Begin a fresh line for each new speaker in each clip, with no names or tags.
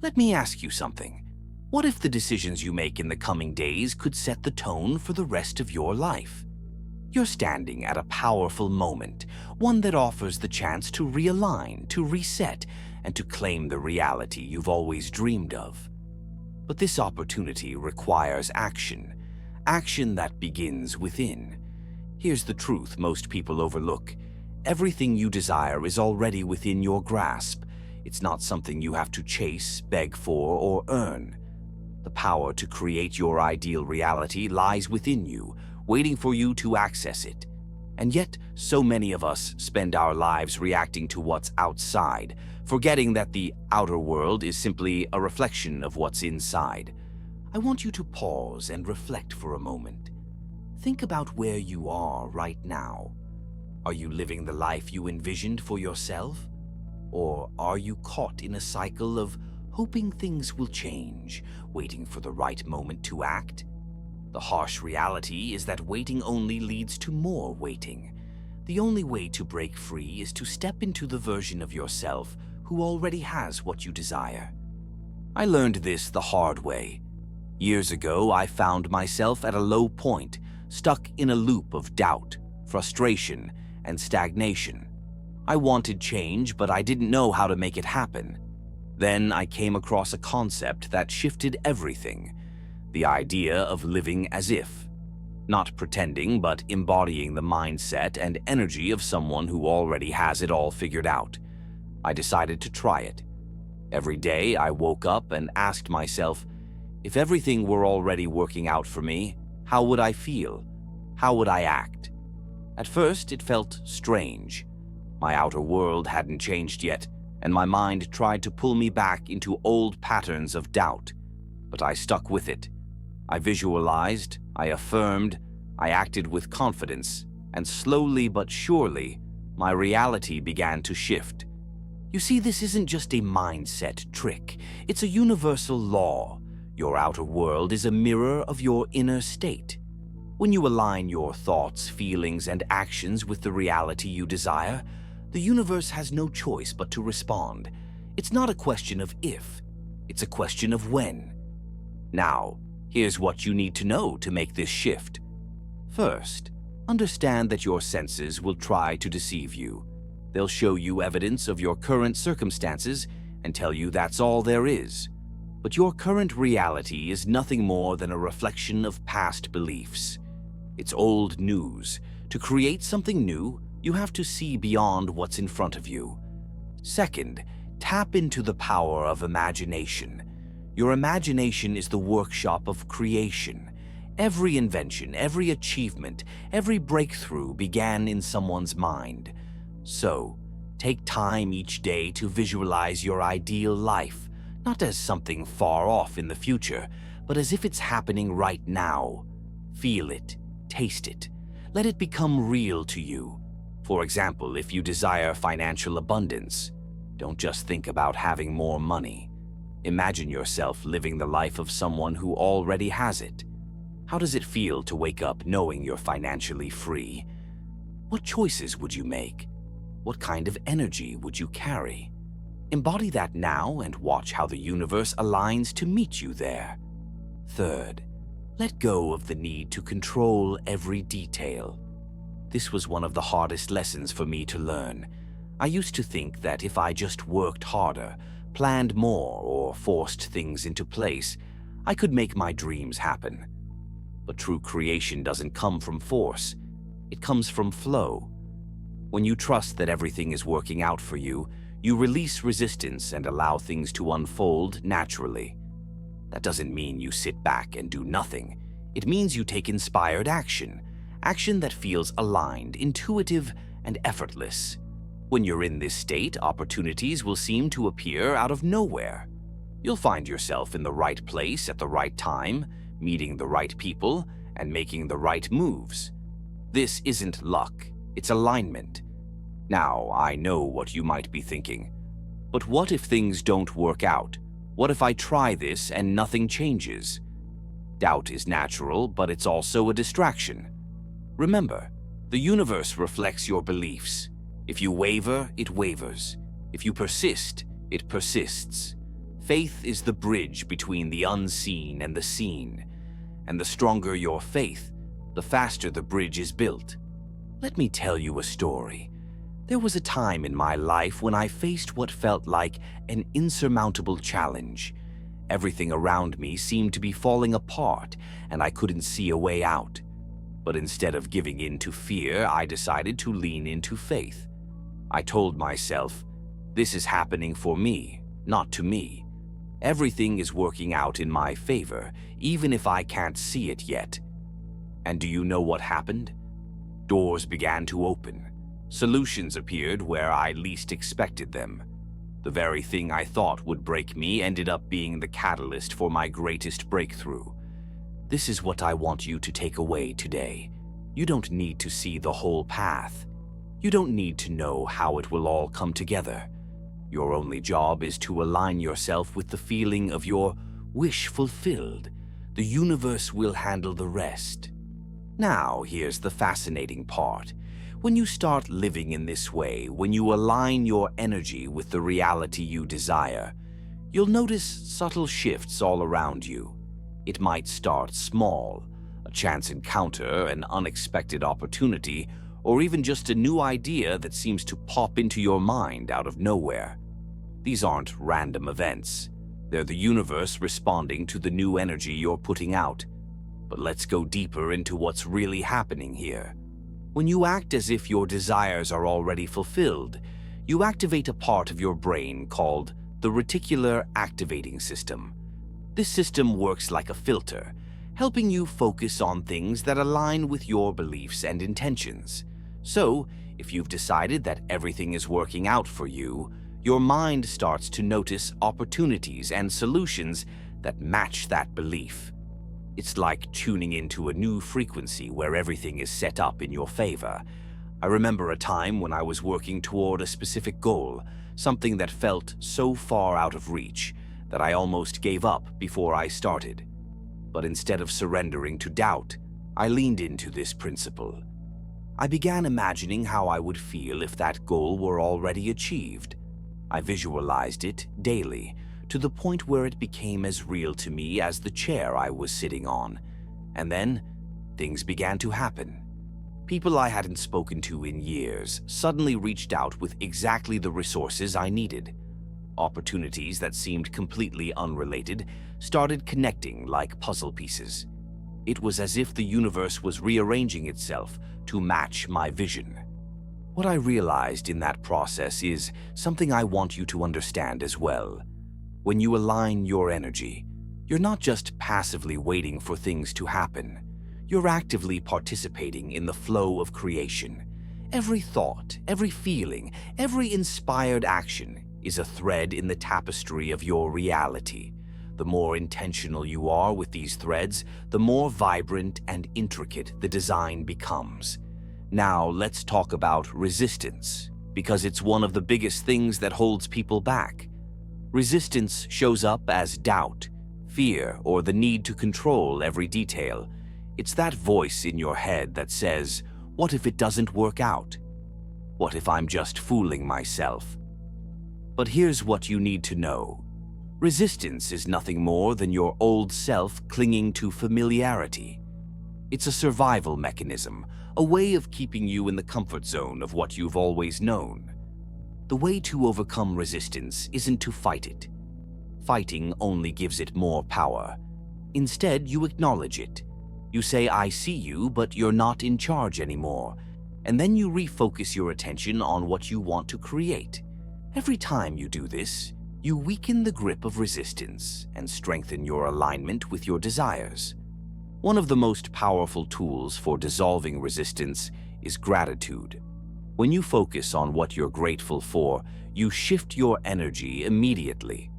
Let me ask you something. What if the decisions you make in the coming days could set the tone for the rest of your life? You're standing at a powerful moment, one that offers the chance to realign, to reset, and to claim the reality you've always dreamed of. But this opportunity requires action, action that begins within. Here's the truth most people overlook. Everything you desire is already within your grasp. It's not something you have to chase, beg for, or earn. The power to create your ideal reality lies within you, waiting for you to access it. And yet, so many of us spend our lives reacting to what's outside, forgetting that the outer world is simply a reflection of what's inside. I want you to pause and reflect for a moment. Think about where you are right now. Are you living the life you envisioned for yourself? Or are you caught in a cycle of hoping things will change, waiting for the right moment to act? The harsh reality is that waiting only leads to more waiting. The only way to break free is to step into the version of yourself who already has what you desire. I learned this the hard way. Years ago, I found myself at a low point, stuck in a loop of doubt, frustration, and stagnation. I wanted change, but I didn't know how to make it happen. Then I came across a concept that shifted everything. The idea of living as if. Not pretending, but embodying the mindset and energy of someone who already has it all figured out. I decided to try it. Every day I woke up and asked myself, if everything were already working out for me, how would I feel? How would I act? At first, it felt strange. My outer world hadn't changed yet, and my mind tried to pull me back into old patterns of doubt. But I stuck with it. I visualized, I affirmed, I acted with confidence, and slowly but surely, my reality began to shift. You see, this isn't just a mindset trick. It's a universal law. Your outer world is a mirror of your inner state. When you align your thoughts, feelings, and actions with the reality you desire, the universe has no choice but to respond. It's not a question of if, it's a question of when. Now, here's what you need to know to make this shift. First, understand that your senses will try to deceive you. They'll show you evidence of your current circumstances and tell you that's all there is. But your current reality is nothing more than a reflection of past beliefs. It's old news. To create something new, you have to see beyond what's in front of you. Second, tap into the power of imagination. Your imagination is the workshop of creation. Every invention, every achievement, every breakthrough began in someone's mind. So, take time each day to visualize your ideal life, not as something far off in the future, but as if it's happening right now. Feel it, taste it, let it become real to you. For example, if you desire financial abundance, don't just think about having more money. Imagine yourself living the life of someone who already has it. How does it feel to wake up knowing you're financially free? What choices would you make? What kind of energy would you carry? Embody that now and watch how the universe aligns to meet you there. Third, let go of the need to control every detail. This was one of the hardest lessons for me to learn. I used to think that if I just worked harder, planned more, or forced things into place, I could make my dreams happen. But true creation doesn't come from force. It comes from flow. When you trust that everything is working out for you, you release resistance and allow things to unfold naturally. That doesn't mean you sit back and do nothing. It means you take inspired action, action that feels aligned, intuitive, and effortless. When you're in this state, opportunities will seem to appear out of nowhere. You'll find yourself in the right place at the right time, meeting the right people, and making the right moves. This isn't luck, it's alignment. Now, I know what you might be thinking. But what if things don't work out? What if I try this and nothing changes? Doubt is natural, but it's also a distraction. Remember, the universe reflects your beliefs. If you waver, it wavers. If you persist, it persists. Faith is the bridge between the unseen and the seen, and the stronger your faith, the faster the bridge is built. Let me tell you a story. There was a time in my life when I faced what felt like an insurmountable challenge. Everything around me seemed to be falling apart, and I couldn't see a way out. But instead of giving in to fear, I decided to lean into faith. I told myself, this is happening for me, not to me. Everything is working out in my favor, even if I can't see it yet. And do you know what happened? Doors began to open. Solutions appeared where I least expected them. The very thing I thought would break me ended up being the catalyst for my greatest breakthrough. This is what I want you to take away today. You don't need to see the whole path. You don't need to know how it will all come together. Your only job is to align yourself with the feeling of your wish fulfilled. The universe will handle the rest. Now, here's the fascinating part. When you start living in this way, when you align your energy with the reality you desire, you'll notice subtle shifts all around you. It might start small, a chance encounter, an unexpected opportunity, or even just a new idea that seems to pop into your mind out of nowhere. These aren't random events. They're the universe responding to the new energy you're putting out. But let's go deeper into what's really happening here. When you act as if your desires are already fulfilled, you activate a part of your brain called the reticular activating system. This system works like a filter, helping you focus on things that align with your beliefs and intentions. So, if you've decided that everything is working out for you, your mind starts to notice opportunities and solutions that match that belief. It's like tuning into a new frequency where everything is set up in your favor. I remember a time when I was working toward a specific goal, something that felt so far out of reach that I almost gave up before I started. But instead of surrendering to doubt, I leaned into this principle. I began imagining how I would feel if that goal were already achieved. I visualized it daily, to the point where it became as real to me as the chair I was sitting on. And then, things began to happen. People I hadn't spoken to in years suddenly reached out with exactly the resources I needed. Opportunities that seemed completely unrelated started connecting like puzzle pieces. It was as if the universe was rearranging itself to match my vision. What I realized in that process is something I want you to understand as well. When you align your energy, you're not just passively waiting for things to happen. You're actively participating in the flow of creation. Every thought, every feeling, every inspired action is a thread in the tapestry of your reality. The more intentional you are with these threads, the more vibrant and intricate the design becomes. Now let's talk about resistance, because it's one of the biggest things that holds people back. Resistance shows up as doubt, fear, or the need to control every detail. It's that voice in your head that says, what if it doesn't work out? What if I'm just fooling myself? But here's what you need to know. Resistance is nothing more than your old self clinging to familiarity. It's a survival mechanism, a way of keeping you in the comfort zone of what you've always known. The way to overcome resistance isn't to fight it. Fighting only gives it more power. Instead, you acknowledge it. You say, I see you, but you're not in charge anymore. And then you refocus your attention on what you want to create. Every time you do this, you weaken the grip of resistance and strengthen your alignment with your desires. One of the most powerful tools for dissolving resistance is gratitude. When you focus on what you're grateful for, you shift your energy immediately.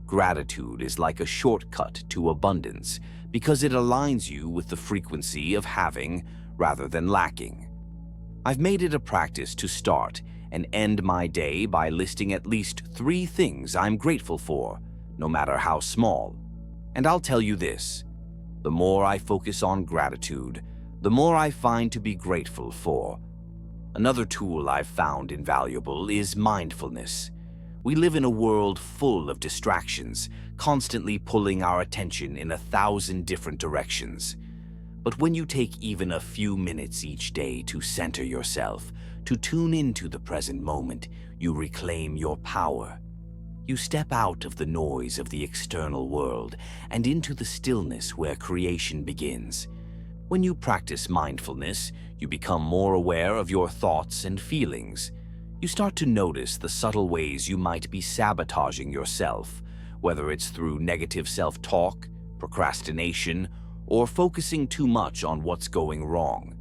Gratitude is like a shortcut to abundance because it aligns you with the frequency of having rather than lacking. I've made it a practice to start and end my day by listing at least 3 things I'm grateful for, no matter how small. And I'll tell you this, the more I focus on gratitude, the more I find to be grateful for. Another tool I've found invaluable is mindfulness. We live in a world full of distractions, constantly pulling our attention in 1,000 different directions. But when you take even a few minutes each day to center yourself, to tune into the present moment, you reclaim your power. You step out of the noise of the external world and into the stillness where creation begins. When you practice mindfulness, you become more aware of your thoughts and feelings. You start to notice the subtle ways you might be sabotaging yourself, whether it's through negative self-talk, procrastination, or focusing too much on what's going wrong.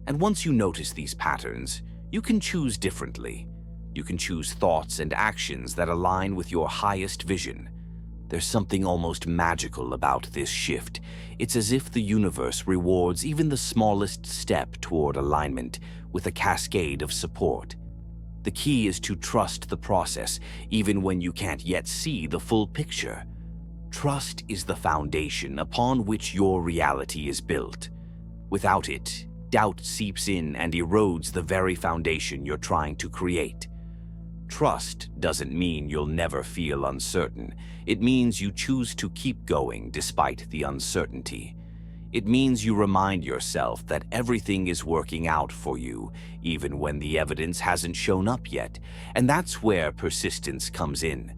And once you notice these patterns, you can choose differently. You can choose thoughts and actions that align with your highest vision. There's something almost magical about this shift. It's as if the universe rewards even the smallest step toward alignment with a cascade of support. The key is to trust the process, even when you can't yet see the full picture. Trust is the foundation upon which your reality is built. Without it, doubt seeps in and erodes the very foundation you're trying to create. Trust doesn't mean you'll never feel uncertain. It means you choose to keep going despite the uncertainty. It means you remind yourself that everything is working out for you, even when the evidence hasn't shown up yet. And that's where persistence comes in.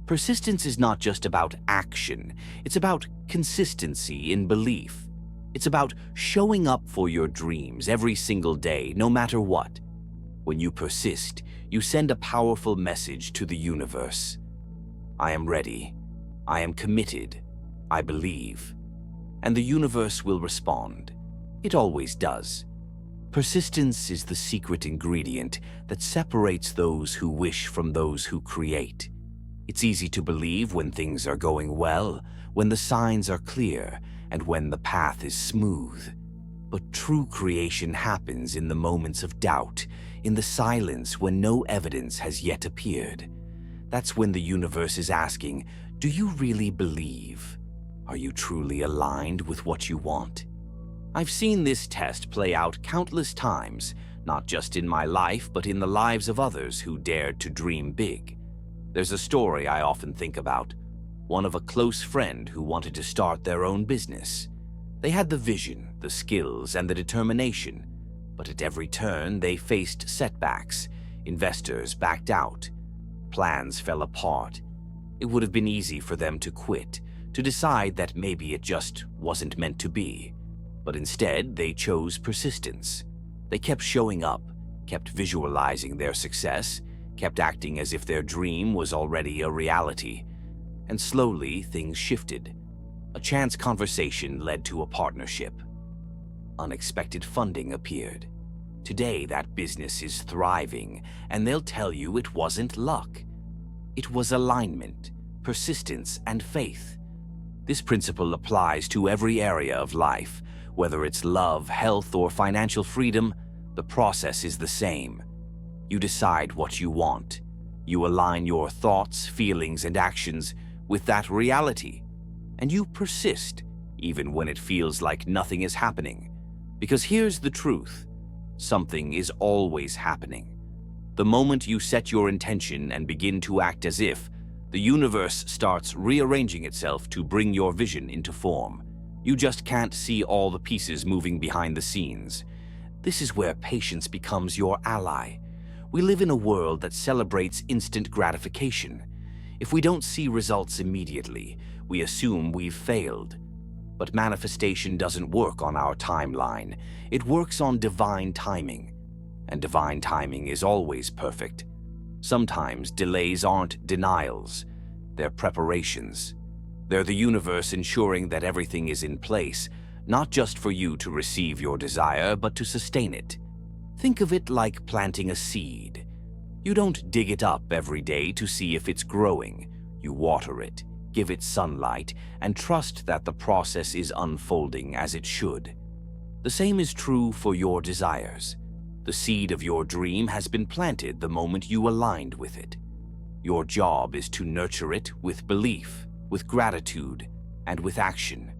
Persistence is not just about action. It's about consistency in belief. It's about showing up for your dreams every single day, no matter what. When you persist, you send a powerful message to the universe. I am ready. I am committed. I believe. And the universe will respond. It always does. Persistence is the secret ingredient that separates those who wish from those who create. It's easy to believe when things are going well, when the signs are clear, and when the path is smooth. But true creation happens in the moments of doubt, in the silence when no evidence has yet appeared. That's when the universe is asking, do you really believe? Are you truly aligned with what you want? I've seen this test play out countless times, not just in my life, but in the lives of others who dared to dream big. There's a story I often think about, one of a close friend who wanted to start their own business. They had the vision, the skills, and the determination, but at every turn they faced setbacks. Investors backed out. Plans fell apart. It would have been easy for them to quit, to decide that maybe it just wasn't meant to be. But instead, they chose persistence. They kept showing up, kept visualizing their success, kept acting as if their dream was already a reality. And slowly, things shifted. A chance conversation led to a partnership. Unexpected funding appeared. Today, that business is thriving, and they'll tell you it wasn't luck. It was alignment, persistence, and faith. This principle applies to every area of life. Whether it's love, health, or financial freedom, the process is the same. You decide what you want. You align your thoughts, feelings, and actions with that reality. And you persist, even when it feels like nothing is happening. Because here's the truth. Something is always happening. The moment you set your intention and begin to act as if, the universe starts rearranging itself to bring your vision into form. You just can't see all the pieces moving behind the scenes. This is where patience becomes your ally. We live in a world that celebrates instant gratification. If we don't see results immediately, we assume we've failed. But manifestation doesn't work on our timeline. It works on divine timing. And divine timing is always perfect. Sometimes delays aren't denials. They're preparations. They're the universe ensuring that everything is in place, not just for you to receive your desire, but to sustain it. Think of it like planting a seed. You don't dig it up every day to see if it's growing. You water it, give it sunlight, and trust that the process is unfolding as it should. The same is true for your desires. The seed of your dream has been planted the moment you aligned with it. Your job is to nurture it with belief, with gratitude, and with action.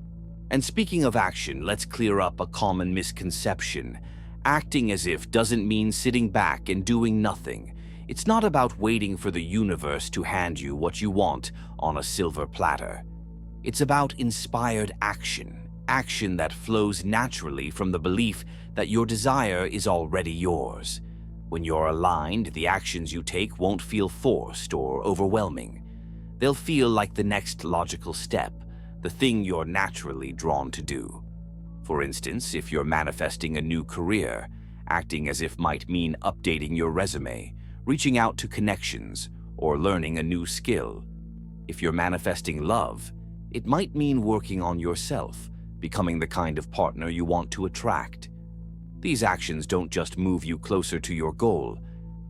And speaking of action, let's clear up a common misconception. Acting as if doesn't mean sitting back and doing nothing. It's not about waiting for the universe to hand you what you want on a silver platter. It's about inspired action, action that flows naturally from the belief that your desire is already yours. When you're aligned, the actions you take won't feel forced or overwhelming. They'll feel like the next logical step, the thing you're naturally drawn to do. For instance, if you're manifesting a new career, acting as if might mean updating your resume, reaching out to connections, or learning a new skill. If you're manifesting love, it might mean working on yourself, becoming the kind of partner you want to attract. These actions don't just move you closer to your goal,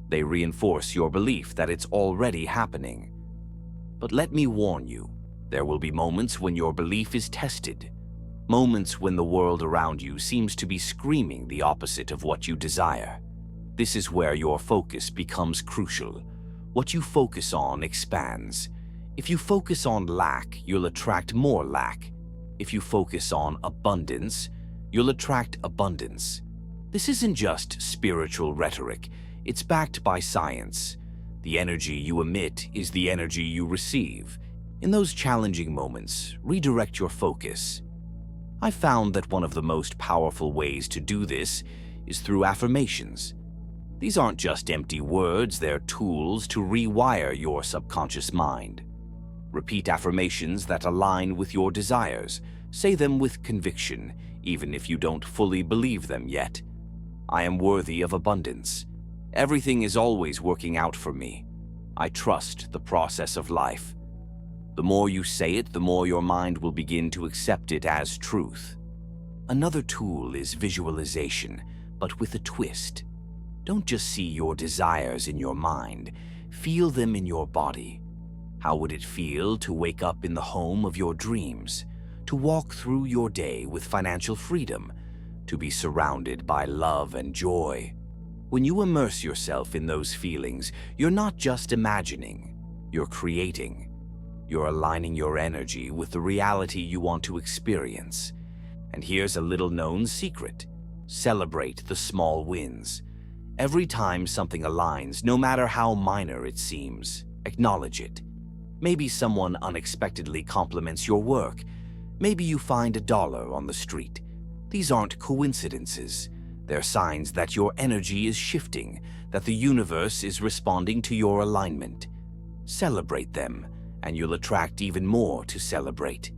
they reinforce your belief that it's already happening. But let me warn you, there will be moments when your belief is tested, moments when the world around you seems to be screaming the opposite of what you desire. This is where your focus becomes crucial. What you focus on expands. If you focus on lack, you'll attract more lack. If you focus on abundance, you'll attract abundance. This isn't just spiritual rhetoric, it's backed by science. The energy you emit is the energy you receive. In those challenging moments, redirect your focus. I found that one of the most powerful ways to do this is through affirmations. These aren't just empty words, they're tools to rewire your subconscious mind. Repeat affirmations that align with your desires. Say them with conviction, even if you don't fully believe them yet. I am worthy of abundance. Everything is always working out for me. I trust the process of life. The more you say it, the more your mind will begin to accept it as truth. Another tool is visualization, but with a twist. Don't just see your desires in your mind, feel them in your body. How would it feel to wake up in the home of your dreams, to walk through your day with financial freedom, to be surrounded by love and joy? When you immerse yourself in those feelings, you're not just imagining, you're creating. You're aligning your energy with the reality you want to experience. And here's a little-known secret. Celebrate the small wins. Every time something aligns, no matter how minor it seems, acknowledge it. Maybe someone unexpectedly compliments your work. Maybe you find $1 on the street. These aren't coincidences. They're signs that your energy is shifting, that the universe is responding to your alignment. Celebrate them, and you'll attract even more to celebrate.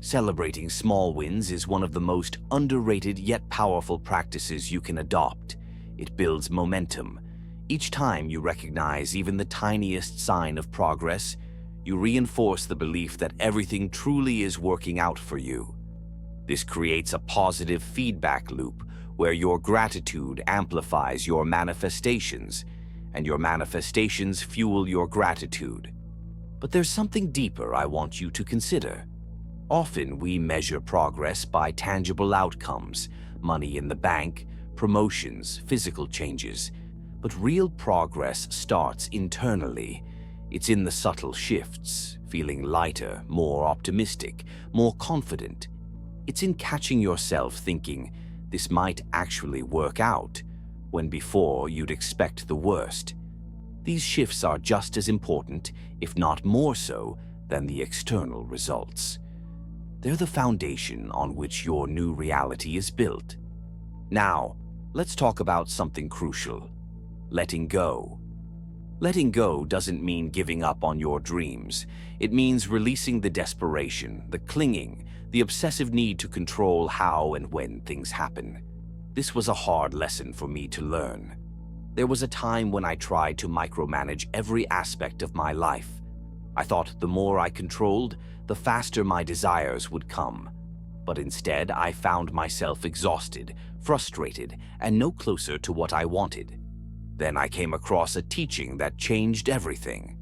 Celebrating small wins is one of the most underrated yet powerful practices you can adopt. It builds momentum. Each time you recognize even the tiniest sign of progress, you reinforce the belief that everything truly is working out for you. This creates a positive feedback loop where your gratitude amplifies your manifestations, and your manifestations fuel your gratitude. But there's something deeper I want you to consider. Often we measure progress by tangible outcomes, money in the bank, promotions, physical changes. But real progress starts internally. It's in the subtle shifts, feeling lighter, more optimistic, more confident. It's in catching yourself thinking, this might actually work out, when before you'd expect the worst. These shifts are just as important, if not more so, than the external results. They're the foundation on which your new reality is built. Now, let's talk about something crucial: letting go. Letting go doesn't mean giving up on your dreams. It means releasing the desperation, the clinging, the obsessive need to control how and when things happen. This was a hard lesson for me to learn. There was a time when I tried to micromanage every aspect of my life. I thought the more I controlled, the faster my desires would come. But instead, I found myself exhausted, frustrated, and no closer to what I wanted. Then I came across a teaching that changed everything.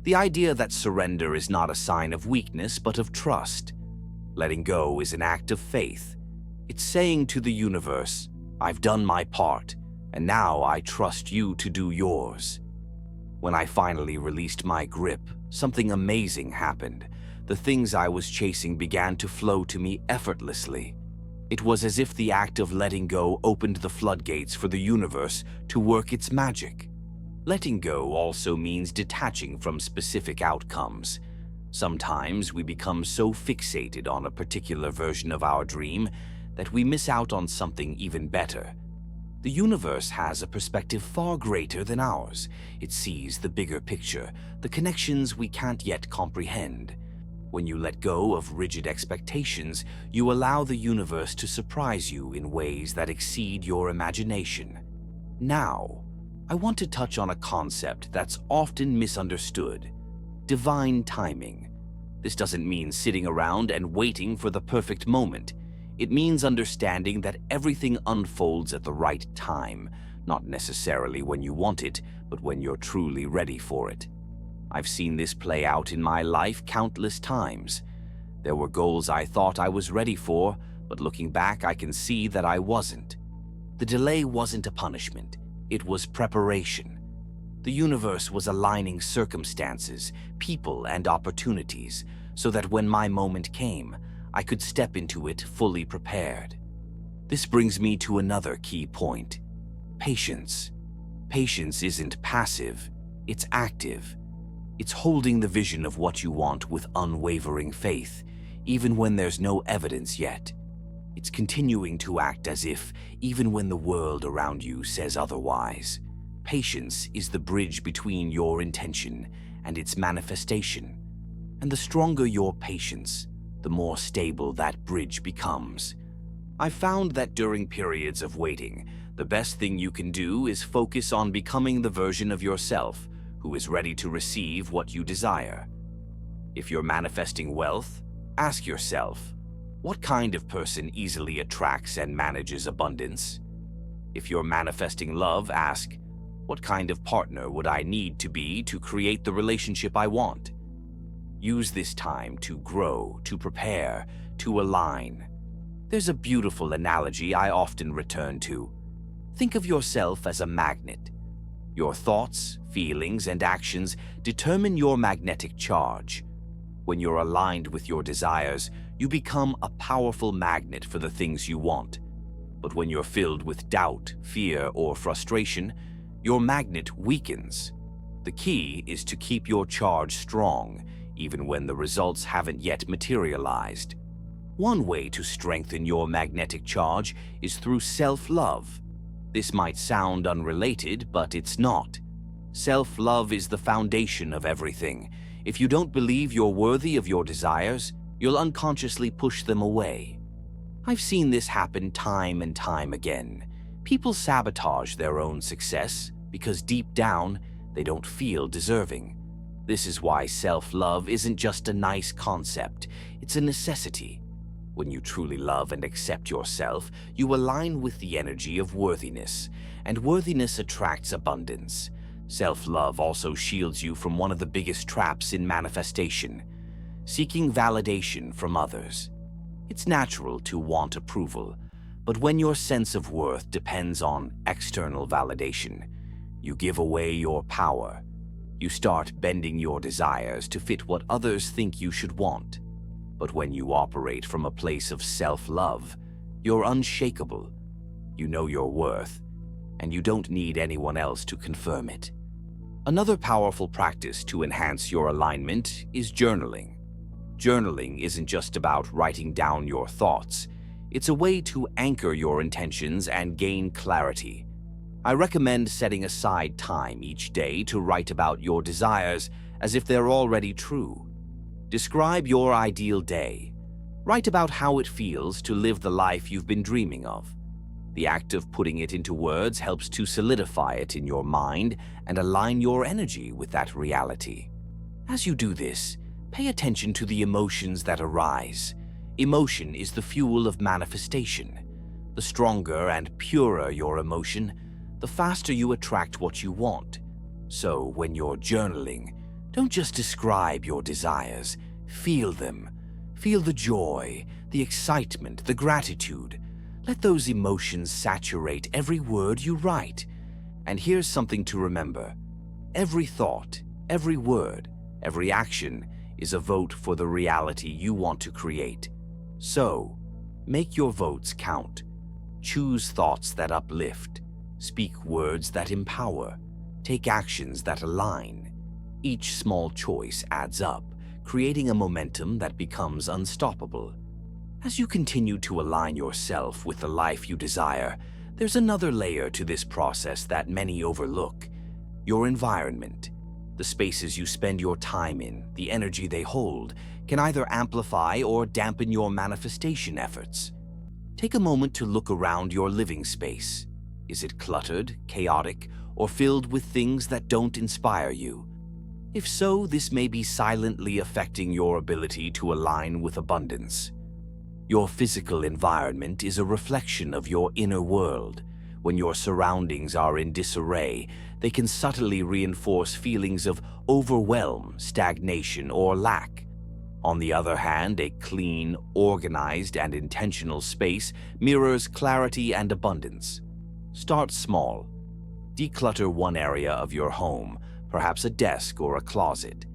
The idea that surrender is not a sign of weakness, but of trust. Letting go is an act of faith. It's saying to the universe, I've done my part, and now I trust you to do yours. When I finally released my grip, something amazing happened. The things I was chasing began to flow to me effortlessly. It was as if the act of letting go opened the floodgates for the universe to work its magic. Letting go also means detaching from specific outcomes. Sometimes we become so fixated on a particular version of our dream that we miss out on something even better. The universe has a perspective far greater than ours. It sees the bigger picture, the connections we can't yet comprehend. When you let go of rigid expectations, you allow the universe to surprise you in ways that exceed your imagination. Now, I want to touch on a concept that's often misunderstood: divine timing. This doesn't mean sitting around and waiting for the perfect moment. It means understanding that everything unfolds at the right time, not necessarily when you want it, but when you're truly ready for it. I've seen this play out in my life countless times. There were goals I thought I was ready for, but looking back, I can see that I wasn't. The delay wasn't a punishment. It was preparation. The universe was aligning circumstances, people, and opportunities so that when my moment came, I could step into it fully prepared. This brings me to another key point: patience. Patience isn't passive, it's active. It's holding the vision of what you want with unwavering faith, even when there's no evidence yet. It's continuing to act as if, even when the world around you says otherwise. Patience is the bridge between your intention and its manifestation. And the stronger your patience, the more stable that bridge becomes. I've found that during periods of waiting, the best thing you can do is focus on becoming the version of yourself who is ready to receive what you desire. If you're manifesting wealth, ask yourself, what kind of person easily attracts and manages abundance? If you're manifesting love, ask, what kind of partner would I need to be to create the relationship I want? Use this time to grow, to prepare, to align. There's a beautiful analogy I often return to. Think of yourself as a magnet. Your thoughts, feelings, and actions determine your magnetic charge. When you're aligned with your desires, you become a powerful magnet for the things you want. But when you're filled with doubt, fear, or frustration, your magnet weakens. The key is to keep your charge strong, even when the results haven't yet materialized. One way to strengthen your magnetic charge is through self-love. This might sound unrelated, but it's not. Self-love is the foundation of everything. If you don't believe you're worthy of your desires, you'll unconsciously push them away. I've seen this happen time and time again. People sabotage their own success because deep down, they don't feel deserving. This is why self-love isn't just a nice concept, it's a necessity. When you truly love and accept yourself, you align with the energy of worthiness, and worthiness attracts abundance. Self-love also shields you from one of the biggest traps in manifestation: seeking validation from others. It's natural to want approval, but when your sense of worth depends on external validation, you give away your power. You start bending your desires to fit what others think you should want. But when you operate from a place of self-love, you're unshakable. You know your worth, and you don't need anyone else to confirm it. Another powerful practice to enhance your alignment is journaling. Journaling isn't just about writing down your thoughts. It's a way to anchor your intentions and gain clarity. I recommend setting aside time each day to write about your desires as if they're already true. Describe your ideal day. Write about how it feels to live the life you've been dreaming of. The act of putting it into words helps to solidify it in your mind and align your energy with that reality. As you do this, pay attention to the emotions that arise. Emotion is the fuel of manifestation. The stronger and purer your emotion, the faster you attract what you want. So when you're journaling, don't just describe your desires, feel them. Feel the joy, the excitement, the gratitude. Let those emotions saturate every word you write. And here's something to remember. Every thought, every word, every action is a vote for the reality you want to create. So, make your votes count. Choose thoughts that uplift. Speak words that empower. Take actions that align. Each small choice adds up, creating a momentum that becomes unstoppable. As you continue to align yourself with the life you desire, there's another layer to this process that many overlook: your environment. The spaces you spend your time in, the energy they hold, can either amplify or dampen your manifestation efforts. Take a moment to look around your living space. Is it cluttered, chaotic, or filled with things that don't inspire you? If so, this may be silently affecting your ability to align with abundance. Your physical environment is a reflection of your inner world. When your surroundings are in disarray, they can subtly reinforce feelings of overwhelm, stagnation, or lack. On the other hand, a clean, organized, and intentional space mirrors clarity and abundance. Start small. Declutter one area of your home, perhaps a desk or a closet.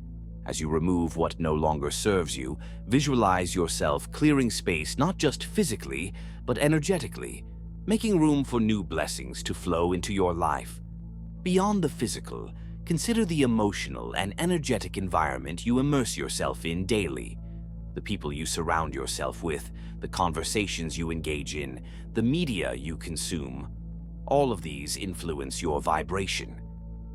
As you remove what no longer serves you, visualize yourself clearing space not just physically, but energetically, making room for new blessings to flow into your life. Beyond the physical, consider the emotional and energetic environment you immerse yourself in daily. The people you surround yourself with, the conversations you engage in, the media you consume. All of these influence your vibration.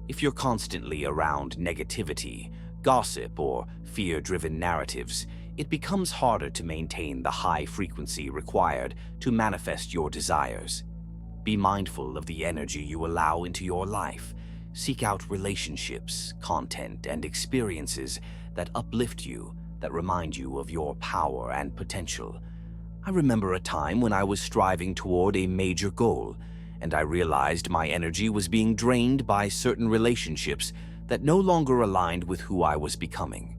If you're constantly around negativity, gossip, or fear-driven narratives, it becomes harder to maintain the high frequency required to manifest your desires. Be mindful of the energy you allow into your life. Seek out relationships, content, and experiences that uplift you, that remind you of your power and potential. I remember a time when I was striving toward a major goal, and I realized my energy was being drained by certain relationships that no longer aligned with who I was becoming.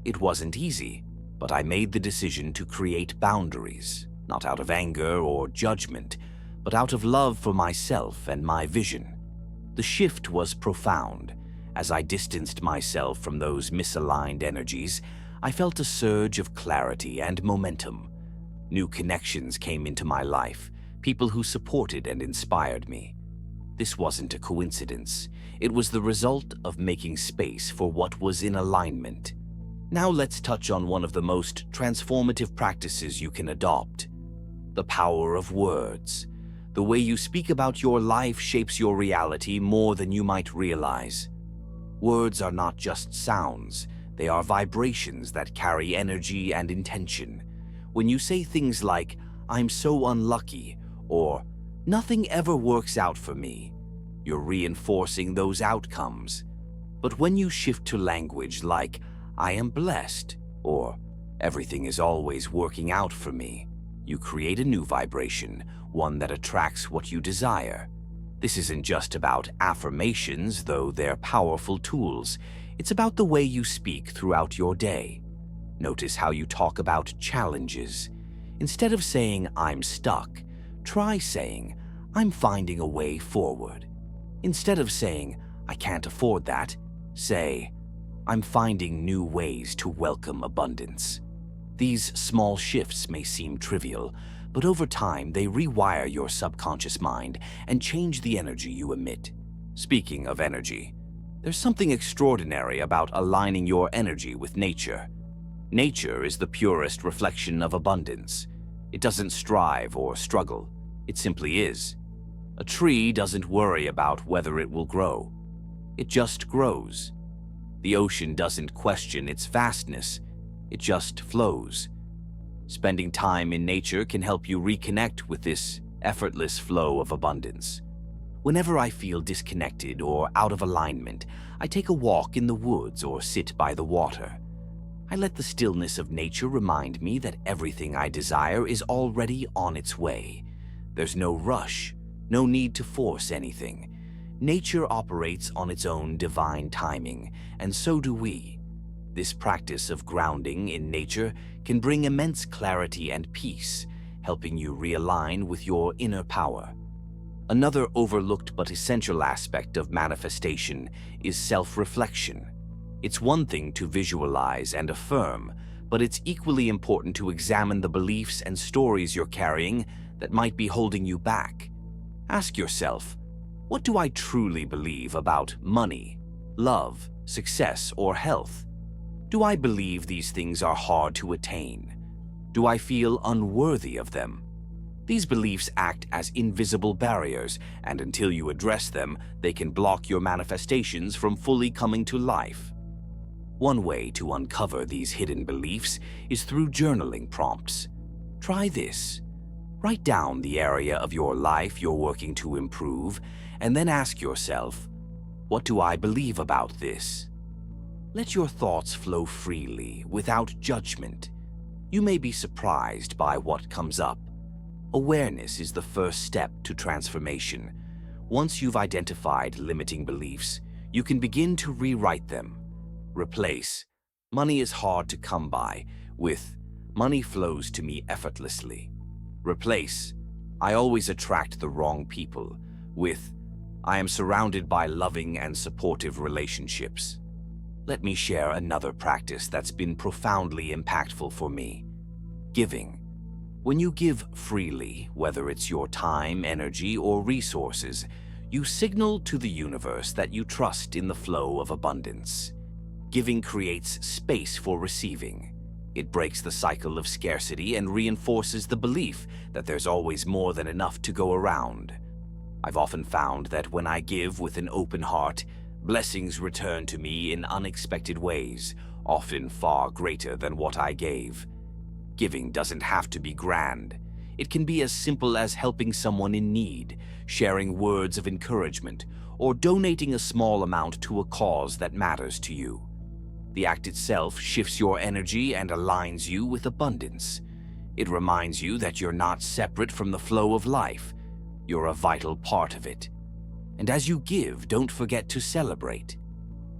It wasn't easy, but I made the decision to create boundaries, not out of anger or judgment, but out of love for myself and my vision. The shift was profound. As I distanced myself from those misaligned energies, I felt a surge of clarity and momentum. New connections came into my life, people who supported and inspired me. This wasn't a coincidence. It was the result of making space for what was in alignment. Now let's touch on one of the most transformative practices you can adopt: the power of words. The way you speak about your life shapes your reality more than you might realize. Words are not just sounds, they are vibrations that carry energy and intention. When you say things like, "I'm so unlucky," or "nothing ever works out for me," you're reinforcing those outcomes. But when you shift to language like, "I am blessed," or "everything is always working out for me," you create a new vibration, one that attracts what you desire. This isn't just about affirmations, though they're powerful tools. It's about the way you speak throughout your day. Notice how you talk about challenges. Instead of saying, "I'm stuck," try saying, "I'm finding a way forward." Instead of saying, "I can't afford that," say, "I'm finding new ways to welcome abundance." These small shifts may seem trivial, but over time they rewire your subconscious mind and change the energy you emit. Speaking of energy, there's something extraordinary about aligning your energy with nature. Nature is the purest reflection of abundance. It doesn't strive or struggle. It simply is. A tree doesn't worry about whether it will grow. It just grows. The ocean doesn't question its vastness. It just flows. Spending time in nature can help you reconnect with this effortless flow of abundance. Whenever I feel disconnected or out of alignment, I take a walk in the woods or sit by the water. I let the stillness of nature remind me that everything I desire is already on its way. There's no rush, no need to force anything. Nature operates on its own divine timing, and so do we. This practice of grounding in nature can bring immense clarity and peace, helping you realign with your inner power. Another overlooked but essential aspect of manifestation is self-reflection. It's one thing to visualize and affirm, but it's equally important to examine the beliefs and stories you're carrying that might be holding you back. Ask yourself, What do I truly believe about money, love, success, or health? Do I believe these things are hard to attain? Do I feel unworthy of them? These beliefs act as invisible barriers, and until you address them, they can block your manifestations from fully coming to life. One way to uncover these hidden beliefs is through journaling prompts. Try this. Write down the area of your life you're working to improve, and then ask yourself, what do I believe about this? Let your thoughts flow freely, without judgment. You may be surprised by what comes up. Awareness is the first step to transformation. Once you've identified limiting beliefs, you can begin to rewrite them. Replace "money is hard to come by" with "money flows to me effortlessly." Replace "I always attract the wrong people" with "I am surrounded by loving and supportive relationships." Let me share another practice that's been profoundly impactful for me. Giving. When you give freely, whether it's your time, energy, or resources, you signal to the universe that you trust in the flow of abundance. Giving creates space for receiving. It breaks the cycle of scarcity and reinforces the belief that there's always more than enough to go around. I've often found that when I give with an open heart, blessings return to me in unexpected ways, often far greater than what I gave. Giving doesn't have to be grand. It can be as simple as helping someone in need, sharing words of encouragement, or donating a small amount to a cause that matters to you. The act itself shifts your energy and aligns you with abundance. It reminds you that you're not separate from the flow of life. You're a vital part of it. And as you give, don't forget to celebrate.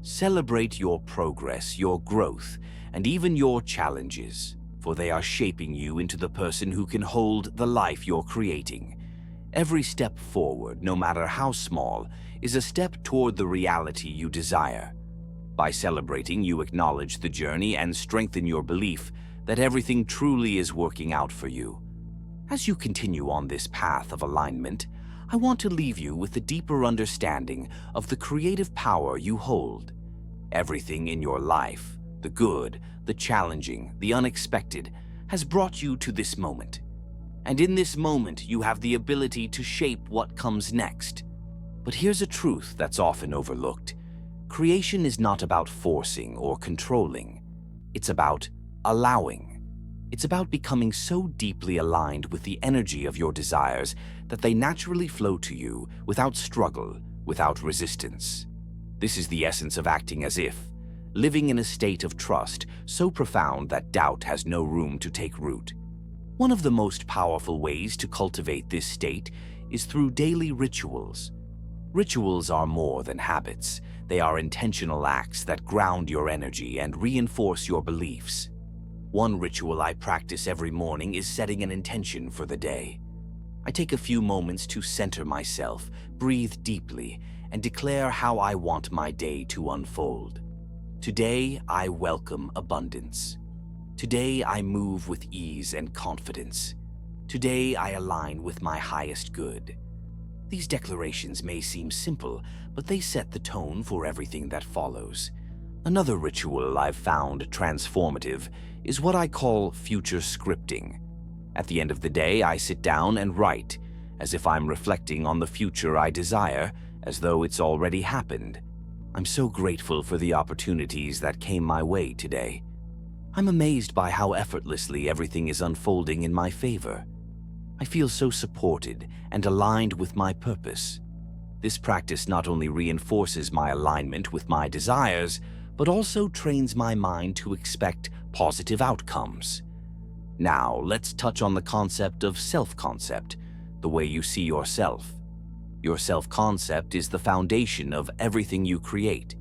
Celebrate your progress, your growth, and even your challenges, for they are shaping you into the person who can hold the life you're creating. Every step forward, no matter how small, is a step toward the reality you desire. By celebrating, you acknowledge the journey and strengthen your belief that everything truly is working out for you. As you continue on this path of alignment, I want to leave you with a deeper understanding of the creative power you hold. Everything in your life, the good, the challenging, the unexpected, has brought you to this moment. And in this moment, you have the ability to shape what comes next. But here's a truth that's often overlooked. Creation is not about forcing or controlling. It's about allowing. It's about becoming so deeply aligned with the energy of your desires that they naturally flow to you without struggle, without resistance. This is the essence of acting as if, living in a state of trust so profound that doubt has no room to take root. One of the most powerful ways to cultivate this state is through daily rituals. Rituals are more than habits. They are intentional acts that ground your energy and reinforce your beliefs. One ritual I practice every morning is setting an intention for the day. I take a few moments to center myself, breathe deeply, and declare how I want my day to unfold. Today, I welcome abundance. Today, I move with ease and confidence. Today, I align with my highest good. These declarations may seem simple, but they set the tone for everything that follows. Another ritual I've found transformative is what I call future scripting. At the end of the day, I sit down and write, as if I'm reflecting on the future I desire, as though it's already happened. I'm so grateful for the opportunities that came my way today. I'm amazed by how effortlessly everything is unfolding in my favor. I feel so supported and aligned with my purpose. This practice not only reinforces my alignment with my desires, but also trains my mind to expect positive outcomes. Now, let's touch on the concept of self-concept, the way you see yourself. Your self-concept is the foundation of everything you create.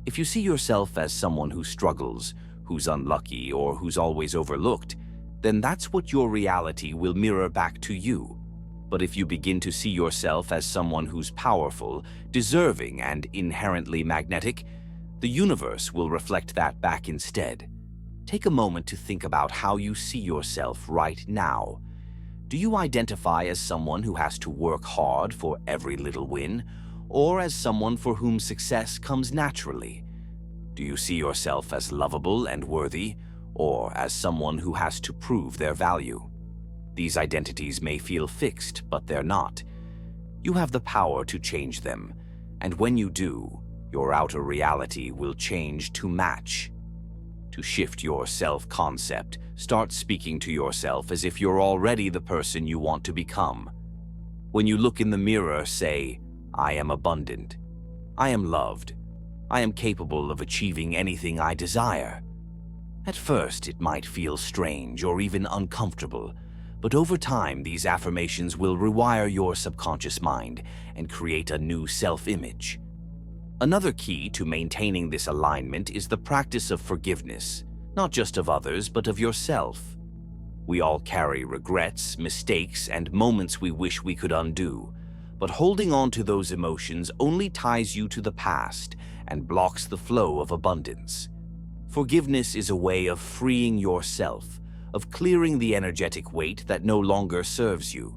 If you see yourself as someone who struggles, who's unlucky, or who's always overlooked, then that's what your reality will mirror back to you. But if you begin to see yourself as someone who's powerful, deserving, and inherently magnetic, the universe will reflect that back instead. Take a moment to think about how you see yourself right now. Do you identify as someone who has to work hard for every little win, or as someone for whom success comes naturally? Do you see yourself as lovable and worthy, or as someone who has to prove their value? These identities may feel fixed, but they're not. You have the power to change them, and when you do, your outer reality will change to match. To shift your self-concept, start speaking to yourself as if you're already the person you want to become. When you look in the mirror, say, "I am abundant. I am loved. I am capable of achieving anything I desire." At first, it might feel strange or even uncomfortable, but over time, these affirmations will rewire your subconscious mind and create a new self-image. Another key to maintaining this alignment is the practice of forgiveness, not just of others, but of yourself. We all carry regrets, mistakes, and moments we wish we could undo, but holding on to those emotions only ties you to the past and blocks the flow of abundance. Forgiveness is a way of freeing yourself, of clearing the energetic weight that no longer serves you.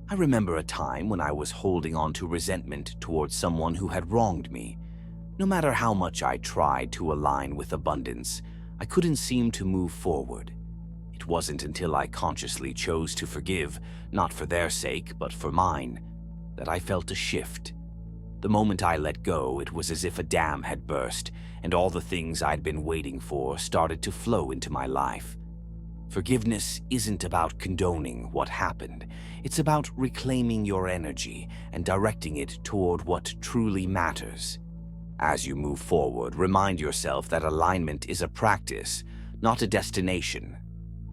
I remember a time when I was holding on to resentment towards someone who had wronged me. No matter how much I tried to align with abundance, I couldn't seem to move forward. It wasn't until I consciously chose to forgive, not for their sake, but for mine, that I felt a shift. The moment I let go, it was as if a dam had burst, and all the things I'd been waiting for started to flow into my life. Forgiveness isn't about condoning what happened. It's about reclaiming your energy and directing it toward what truly matters. As you move forward, remind yourself that alignment is a practice, not a destination.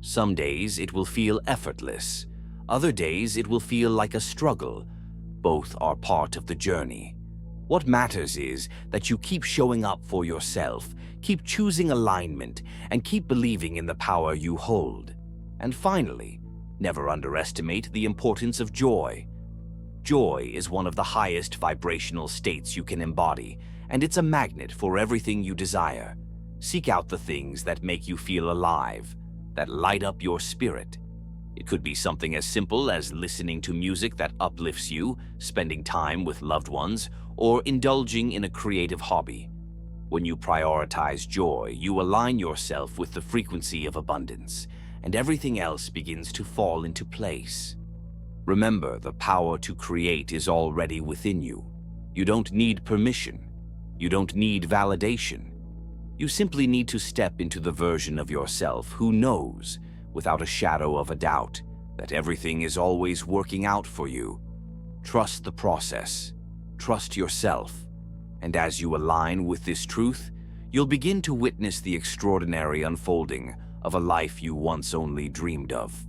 Some days it will feel effortless. Other days it will feel like a struggle. Both are part of the journey. What matters is that you keep showing up for yourself, keep choosing alignment, and keep believing in the power you hold. And finally, never underestimate the importance of joy. Joy is one of the highest vibrational states you can embody, and it's a magnet for everything you desire. Seek out the things that make you feel alive, that light up your spirit. It could be something as simple as listening to music that uplifts you, spending time with loved ones, or indulging in a creative hobby. When you prioritize joy, you align yourself with the frequency of abundance, and everything else begins to fall into place. Remember, the power to create is already within you. You don't need permission. You don't need validation. You simply need to step into the version of yourself who knows, without a shadow of a doubt, that everything is always working out for you. Trust the process. Trust yourself. And as you align with this truth, you'll begin to witness the extraordinary unfolding of a life you once only dreamed of.